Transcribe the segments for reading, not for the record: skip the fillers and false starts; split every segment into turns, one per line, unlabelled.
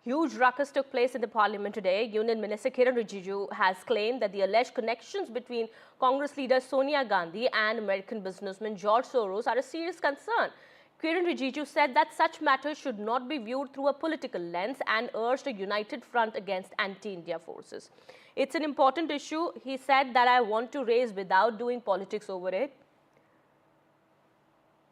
Huge ruckus took place in the parliament today. Union Minister Kiren Rijiju has claimed that the alleged connections between Congress leader Sonia Gandhi and American businessman George Soros are a serious concern. Kiren Rijiju said that such matters should not be viewed through a political lens and urged a united front against anti-India forces. It's an important issue, he said, that I want to raise without doing politics over it.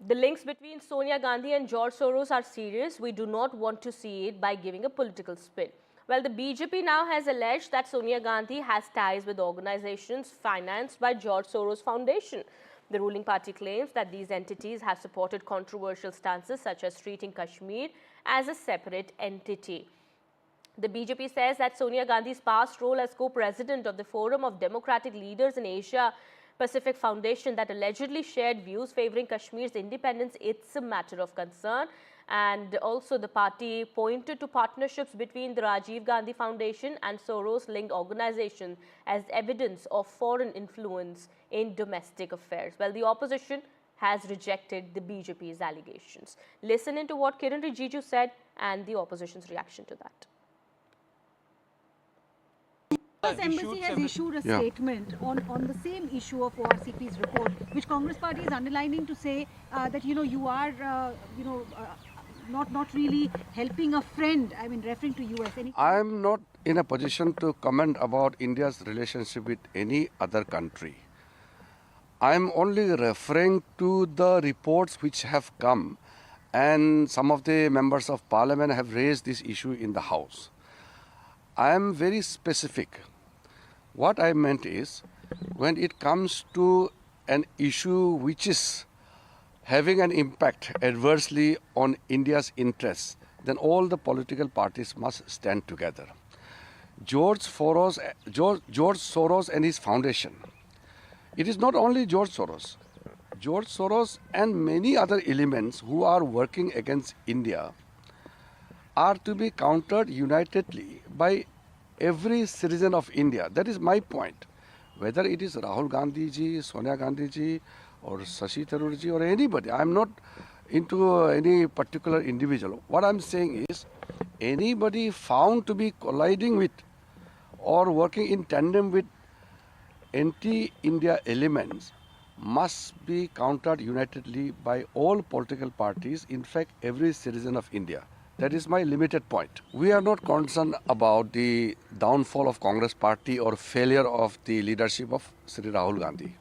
The links between Sonia Gandhi and George Soros are serious. We do not want to see it by giving a political spin. Well, the BJP now has alleged that Sonia Gandhi has ties with organizations financed by George Soros Foundation. The ruling party claims that these entities have supported controversial stances such as treating Kashmir as a separate entity. The BJP says that Sonia Gandhi's past role as co-president of the Forum of Democratic Leaders in Asia Pacific Foundation that allegedly shared views favoring Kashmir's independence, it's a matter of concern. And also the party pointed to partnerships between the Rajiv Gandhi Foundation and Soros-linked organization as evidence of foreign influence in domestic affairs. Well, the opposition has rejected the BJP's allegations. Listen into what Kiren Rijiju said and the opposition's reaction to that.
The embassy has issued a statement on the same issue of ORCP's report, which Congress party is underlining to say that you are not really helping a friend. I mean, referring to US.
I am not in a position to comment about India's relationship with any other country. I am only referring to the reports which have come, and some of the members of parliament have raised this issue in the House. I am very specific. What I meant is, when it comes to an issue which is having an impact adversely on India's interests, then all the political parties must stand together. George Soros and his foundation. It is not only George Soros. George Soros and many other elements who are working against India are to be countered unitedly by every citizen of India. That is my point. Whether it is Rahul Gandhi ji, Sonia Gandhi ji, or Shashi Tharoor ji, or anybody. I am not into any particular individual. What I am saying is, anybody found to be colliding with or working in tandem with anti-India elements must be countered unitedly by all political parties, in fact every citizen of India. That is my limited point. We are not concerned about the downfall of Congress party or failure of the leadership of Sri Rahul Gandhi.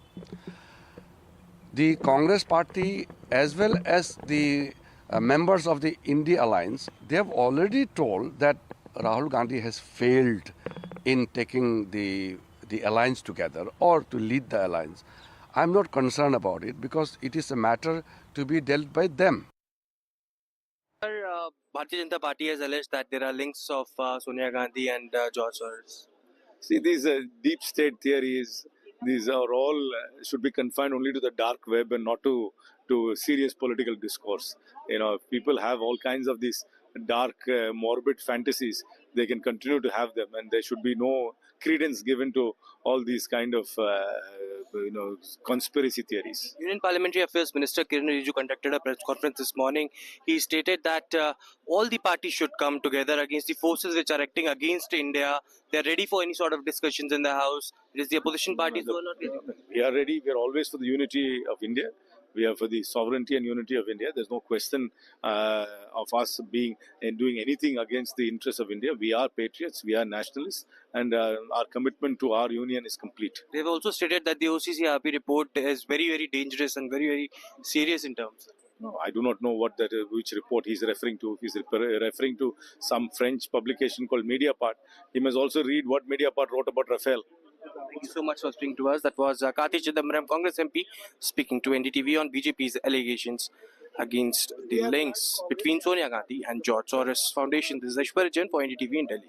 The Congress party as well as the members of the India Alliance, they have already told that Rahul Gandhi has failed in taking the alliance together or to lead the alliance. I am not concerned about it because it is a matter to be dealt by them.
Bharatiya Janata Party has alleged that there are links of Sonia Gandhi and George Soros.
See, these deep state theories, these are all should be confined only to the dark web and not to serious political discourse. People have all kinds of these dark, morbid fantasies. They can continue to have them, and there should be no credence given to all these kind of conspiracy theories.
Union Parliamentary Affairs Minister Kiren Rijiju conducted a press conference this morning. He stated that all the parties should come together against the forces which are acting against India. They are ready for any sort of discussions in the House. It is the opposition parties who are not ready.
We are ready. We are always for the unity of India. We are for the sovereignty and unity of India. There's no question of us being and doing anything against the interests of India. We are patriots, we are nationalists, and our commitment to our union is complete.
They have also stated that the OCCRP report is very, very dangerous and very, very serious in terms.
No, I do not know which report he's referring to. If he's referring to some French publication called Mediapart, he must also read what Mediapart wrote about Rafale.
Thank you so much for speaking to us. That was Karthi Chidambaram, Congress MP, speaking to NDTV on BJP's allegations against the links between Sonia Gandhi and George Soros Foundation. This is Aishwarya Jain for NDTV in Delhi.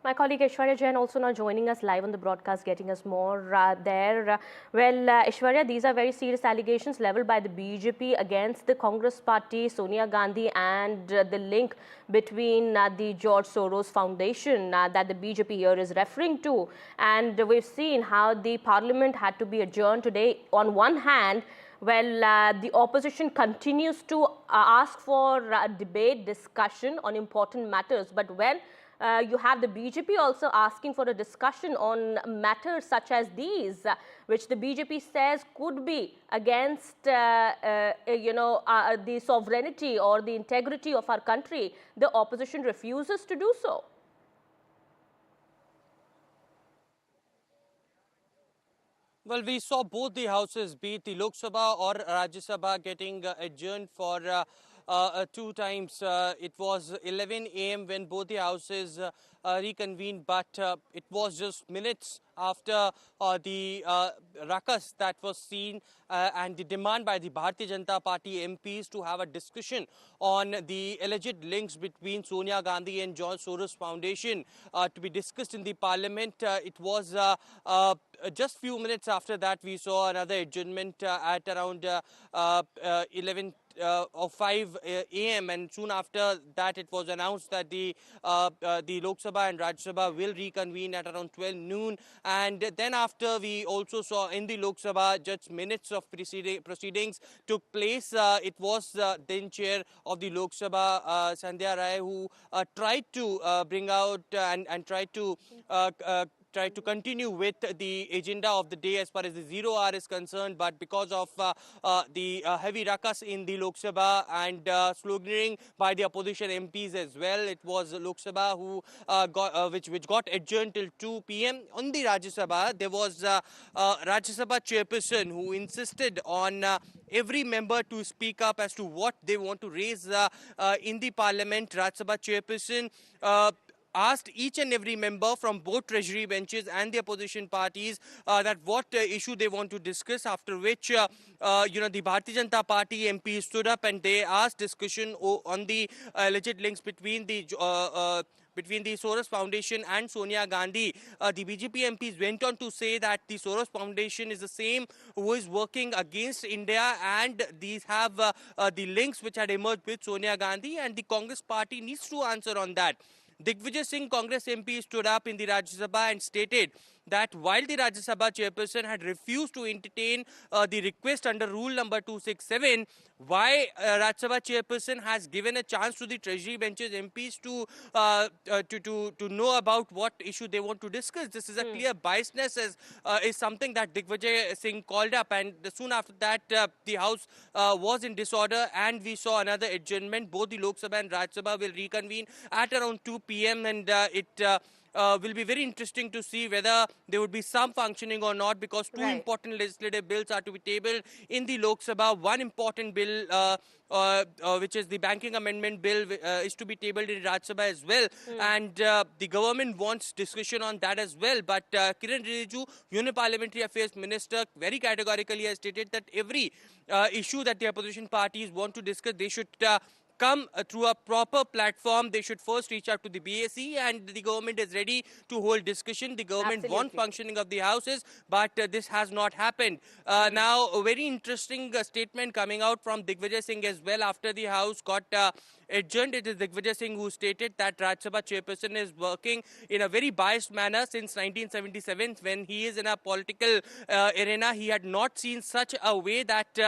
My colleague Aishwarya Jain also now joining us live on the broadcast, getting us more there. Aishwarya, these are very serious allegations leveled by the BJP against the Congress party, Sonia Gandhi, and the link between the George Soros Foundation that the BJP here is referring to. And we've seen how the parliament had to be adjourned today. On one hand, Well, the opposition continues to ask for debate, discussion on important matters. But when you have the BJP also asking for a discussion on matters such as these, which the BJP says could be against, the sovereignty or the integrity of our country, the opposition refuses to do so.
Well, we saw both the houses, be it the Lok Sabha or Rajya Sabha, getting adjourned for two times. It was 11 a.m. when both the houses reconvened, but it was just minutes after the ruckus that was seen and the demand by the Bharatiya Janata Party MPs to have a discussion on the alleged links between Sonia Gandhi and George Soros Foundation to be discussed in the parliament. It was just few minutes after that we saw another adjournment at around 11 or 5 a.m. and soon after that it was announced that the Lok Sabha and Rajya Sabha will reconvene at around 12 noon, and then after we also saw in the Lok Sabha just minutes of proceedings took place. It was then chair of the Lok Sabha Sandhya Rai who tried to bring out and try to continue with the agenda of the day as far as the 0 hour is concerned, but because of the heavy ruckus in the Lok Sabha and sloganeering by the opposition MPs as well, it was Lok Sabha who which got adjourned till 2 p.m. On the Rajya Sabha, there was Rajya Sabha chairperson who insisted on every member to speak up as to what they want to raise in the parliament. Rajya Sabha chairperson asked each and every member from both treasury benches and the opposition parties that what issue they want to discuss, after which the Bharatiya Janata Party MP stood up and they asked discussion on the alleged links between the Soros Foundation and Sonia Gandhi. The BJP MPs went on to say that the Soros Foundation is the same who is working against India, and these have the links which had emerged with Sonia Gandhi, and the Congress party needs to answer on that. Digvijay Singh, Congress MP, stood up in the Rajya Sabha and stated that while the Rajya Sabha chairperson had refused to entertain the request under rule number 267, why Rajya Sabha chairperson has given a chance to the treasury benches MPs to know about what issue they want to discuss. This is a clear biasness, is something that Digvijay Singh called up, and soon after that the house was in disorder and we saw another adjournment. Both the Lok Sabha and Rajya Sabha will reconvene at around 2 p.m. and it will be very interesting to see whether there would be some functioning or not, because two important legislative bills are to be tabled in the Lok Sabha. One important bill, which is the banking amendment bill, is to be tabled in Rajya Sabha as well, and the government wants discussion on that as well. But Kiren Rijiju, Union Parliamentary Affairs Minister, very categorically has stated that every issue that the opposition parties want to discuss, they should come through a proper platform. They should first reach out to the BAC, and the government is ready to hold discussion. The government wants functioning of the houses, but this has not happened. Now, a very interesting statement coming out from Digvijay Singh as well after the house got adjourned. It is Digvijay Singh who stated that Rajya Sabha chairperson is working in a very biased manner since 1977. When he is in a political arena, he had not seen such a way that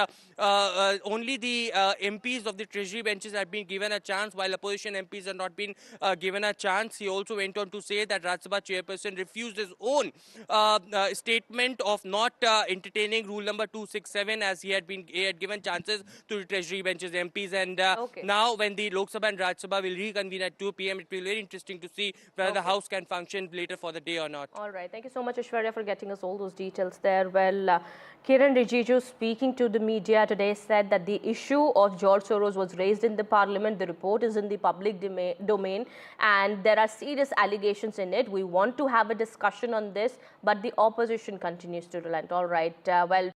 only the MPs of the treasury benches have been given a chance, while opposition MPs have not been given a chance. He also went on to say that Rajya Sabha chairperson refused his own statement of not entertaining rule number 267, as he had given chances to the treasury benches MPs. And now when the Lok Sabha and Rajya Sabha will reconvene at 2 p.m. It will be very interesting to see whether the House can function later for the day or not.
All right. Thank you so much, Aishwarya, for getting us all those details there. Well, Kiren Rijiju, speaking to the media today, said that the issue of George Soros was raised in the parliament. The report is in the public domain and there are serious allegations in it. We want to have a discussion on this, but the opposition continues to relent. All right. Well.